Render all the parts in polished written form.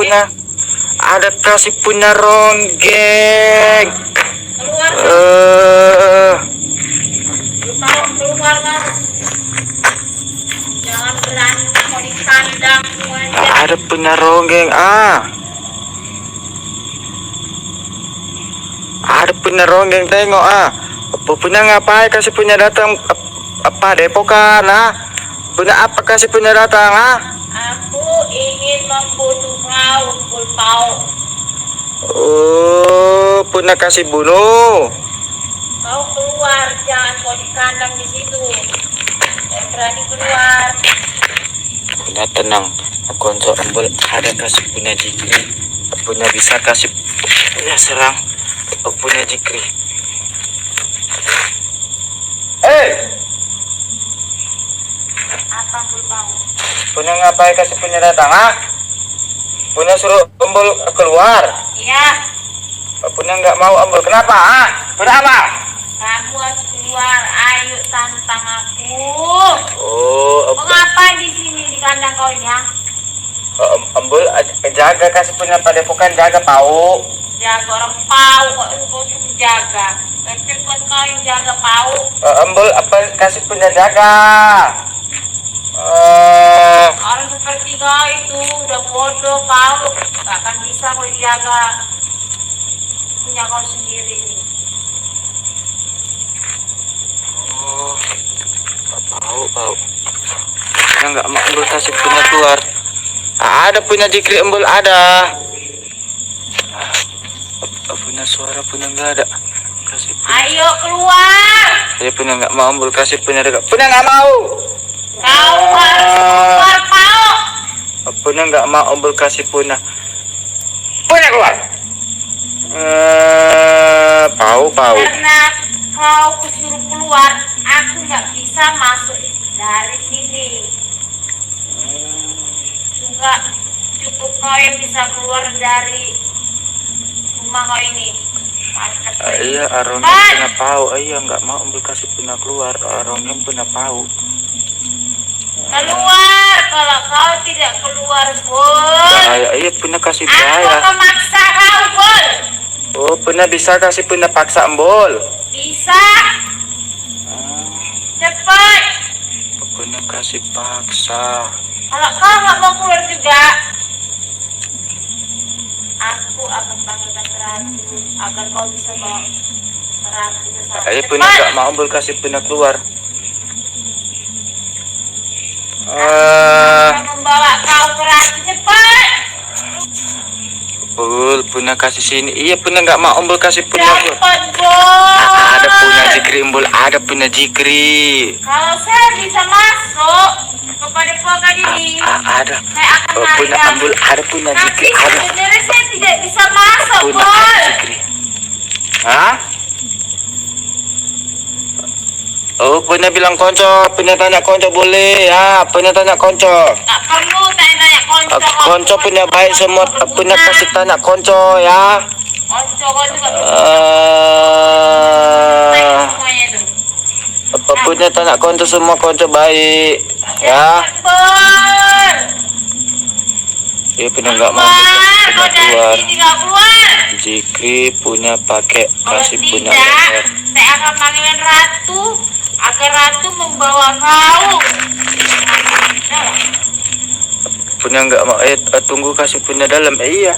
punya ada kasih punya ronggeng. Keluar mau keluar kan? Jangan berani mau di kandang aja. Ada punya ronggeng Ada punya ronggeng, tengok apa punya ngapain kasih punya datang apa depokan punya apa kasih punya datang Aku ingin membunuh kau, Pulpau. Oh, punya kasih bunuh. Kau keluar, jangan kau di kandang di situ. Jangan berani keluar. Punya tenang, konco embel ada kasih punya jikri, punya bisa kasih punya serang, punya jikri. Apa Pulpau? Punya ngapain kasih punya datang Punya suruh embel keluar. Iya. Punya nggak mau embel, kenapa Punya apa? Kamu harus keluar, ayo tantang aku. Oh, Mengapa di sini di kandang kau ya? embel jaga kasih punya pada bukan jaga pau. Jaga orang pau kok kau suruh jaga. Kecil buat kau yang jaga pau. Embel apa kasih punya jaga. Orang seperti kau itu udah bodoh kau, gak akan bisa kau jaga. Punya kau sendiri. Pau. Kita nggak mau embel kasih punya keluar. Ada punya jikri embel ada. Punya suara punya nggak ada. Kasih punya. Ayo keluar. Saya punya nggak mau embel kasih punya dekat. Punya nggak mau. Kau harus keluar pau. Punya nggak mau embel kasih punya. Punya keluar. Pau. Karena kau kusuruh keluar, aku nggak bisa masuk dari sini. Juga cukup kau yang bisa keluar dari rumah kau ini. Iya, arongnya punya pau. Iya, nggak mau ambil kasih punya keluar. Arongnya punya pau. Keluar, kalau kau tidak keluar, Bol. Iya, punya kasih Aku bahaya. akan maksa kau, Bol. Oh, punya bisa kasih punya paksa embol. Bisa. Cepat. Punya kasih paksa. Kalau kau nggak mau keluar juga, aku akan panggilkan ratu agar kau bisa bawa ratu ke sana. Iya, punya nggak mau ambil kasih punya keluar. Akan membawa kau ke ratu, cepat. Punya kasih sini. Iya, punya nggak mau ambil kasih punya keluar. Cepat, Bol. Ada punya jikri embol. Ada punya jikri. Kalau saya bisa masuk kepada keluarga ini, Ada. saya akan Punya lari. embol. Ada punya Tapi jikri. Ada. sebenarnya saya tidak bisa masuk, Punya Bol. jikri. Oh, punya bilang konco, punya tanya konco boleh ya, punya tanya konco. Tak perlu tanya konco. Konco punya baik semua, punya kasih tanya konco ya. Konco juga semuanya itu. Punya tanya konco semua konco baik ya. Bol. Iya, punya nggak mau keluar. Jikri punya pakai kasih punya tidak, saya akan panggilkan ratu agar ratu membawa kau. Punya nggak mau tunggu kasih punya dalam. Iya,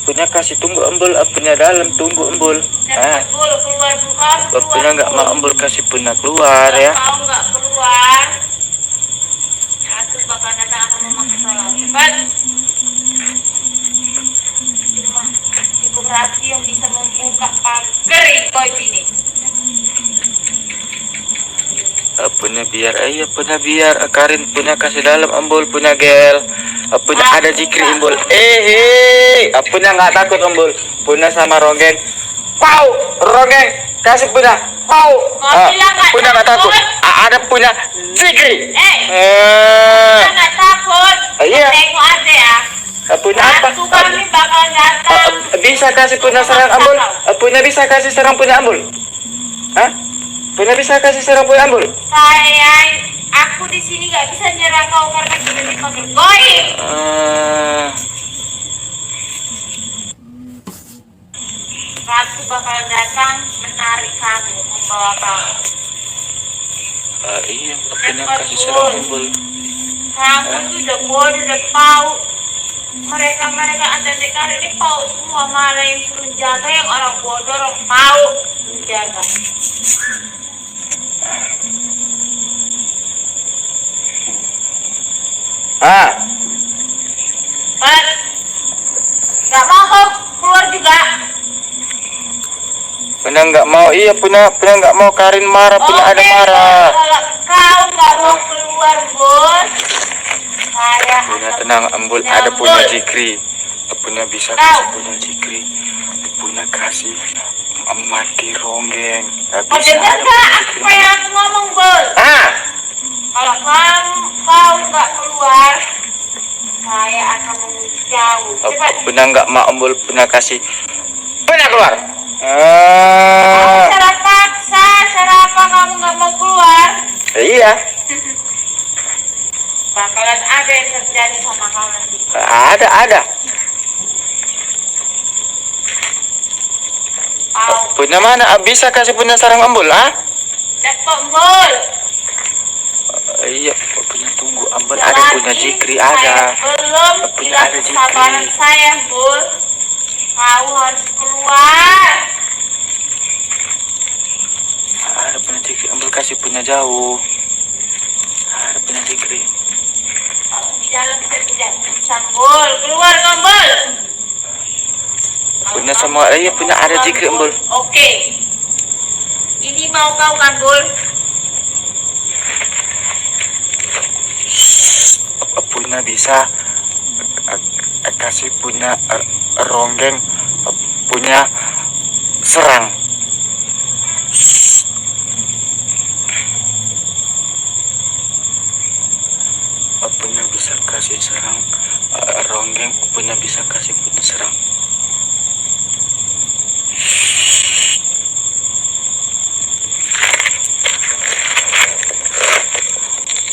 punya kasih tunggu embul, punya dalam tunggu embul. Keluar. Punya nggak mau embul kasih punya keluar ya. Kau nggak keluar, ratu bakal datang akan memaksa kau. Cepat. Cuma cukup ratu yang bisa membuka pagar kau ini. Punya biar punya biar Karin punya kasih dalam embul punya gel. Punya ada jikri embul. Punya nggak takut embul. Punya sama ronggeng. Pau, ronggeng kasih punya. Pau. Punya nggak takut. Ada punya jikri. Nggak takut. Iya. Tengok aja ya. Punya apa? Ratu kami bakal datang. Bisa kasih punya serang embul. Punya bisa kasih serang punya embul. Punya bisa kasih serang punya embul. Sayang, aku di sini nggak bisa nyerang kau karena kita dipanggil goib. bakal datang menarik kamu, membawa kamu. Iya, punya kasih serang embul. Kamu tuh udah bodoh, udah tahu. Mereka ada dekar ini tahu semua, malah yang suruh jaga yang orang bodoh, orang tahu menjaga. Gak mau kau keluar juga. Punya nggak mau, iya punya nggak mau, Karin marah, punya ada marah. Kalau kau nggak mau keluar, bos, saya Punya akan tenang, embul ada punya Jikri. Punya bisa kasih punya Jikri. Punya kasih mati ronggeng. Nggak kau bisa dengar ada nggak punya apa Jikri. yang aku ngomong, bos? Kalau kau nggak keluar, saya akan mengusir jauh. Cepat. Punya nggak mau, embul punya kasih. Punya keluar. Kamu salah paksa, cara apa kamu nggak mau keluar? Iya. Bakalan ada yang terjadi sama kamu nanti. Ada. Kau Punya mana? Bisa kasih punya sarang embul, cepat, bol. Iya, punya tunggu, embul ada punya Jikri, ada. Belum Punya hilang ada Jikri. kesabaran saya, bol. Kau harus keluar. Ada punya Jikri, embul kasih punya jauh. Ada punya Jikri. Kalau di dalam tidak bisa, bol. Keluar, kau, bol. Punya semua, iya punya ada Jikri, embul. Oke. Ini mau kau kan, bol? Punya bisa kasih punya ronggeng, punya serang. Punya bisa kasih serang ronggeng, punya bisa kasih punya serang.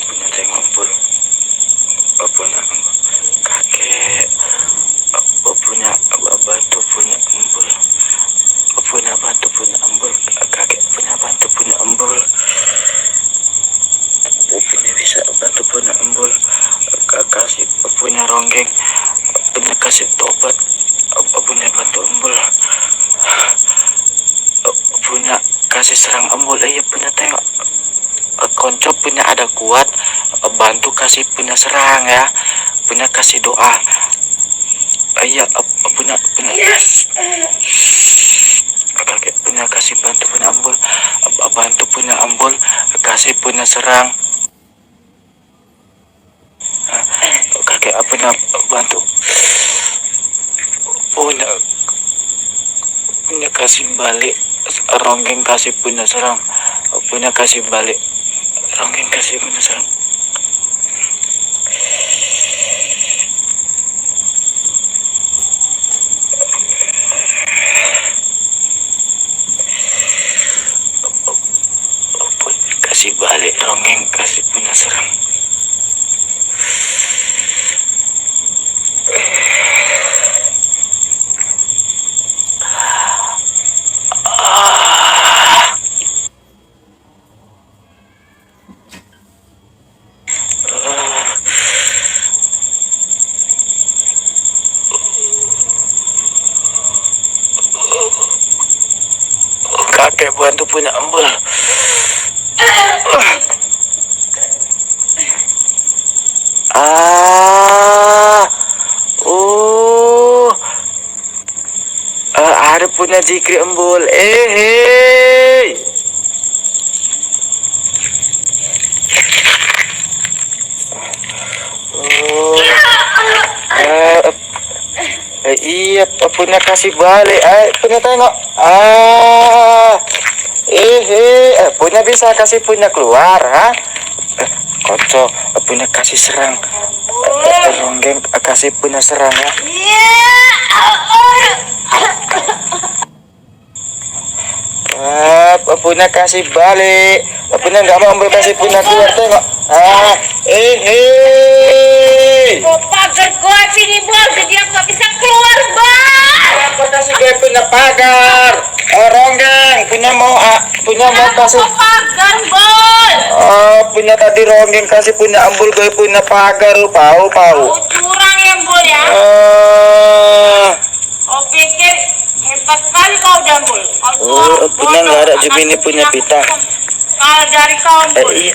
Punya tengok embul. Punya kakek, punya bantu punya embul. Punya bantu punya embul, kakek punya bantu punya embul. Punya bisa bantu punya embul, kasih punya ronggeng, punya kasih tobat, punya bantu embul, punya kasih serang embul. Iya punya tengok konco punya ada kuat, bantu kasih punya serang ya, punya kasih doa. Iya punya kakek punya kasih bantu punya embul, bantu punya embul, kasih punya serang. Kakek punya bantu punya kasih balik ronggeng, kasih punya serang, punya kasih balik ronggeng, kasih punya serang. Kasih balik ronggeng, kasih punya serang. Kakek bantu punya embul. Ada punya Jikri embul. Hei. Iya, punya kasih balik. Punya tengok. Punya bisa kasih punya keluar, Konco, punya kasih serang. Ronggeng kasih punya serang ya. Punya kasih balik. Punya nggak mau ambil kasih punya keluar, tengok. Pagar gue sini, bos, jadi aku nggak bisa keluar, bos. Apa kasih gue punya pagar? punya mau kasih. pagar, Bol. Punya tadi Ronggeng kasih punya ambul gue punya pagar lu pau. Kau curang ya, Bol ya. Kau pikir hebat kali kau Jambul. Kau curang. Punya nggak ada Gemini punya pita. Kalau dari kau, Bol. Iya.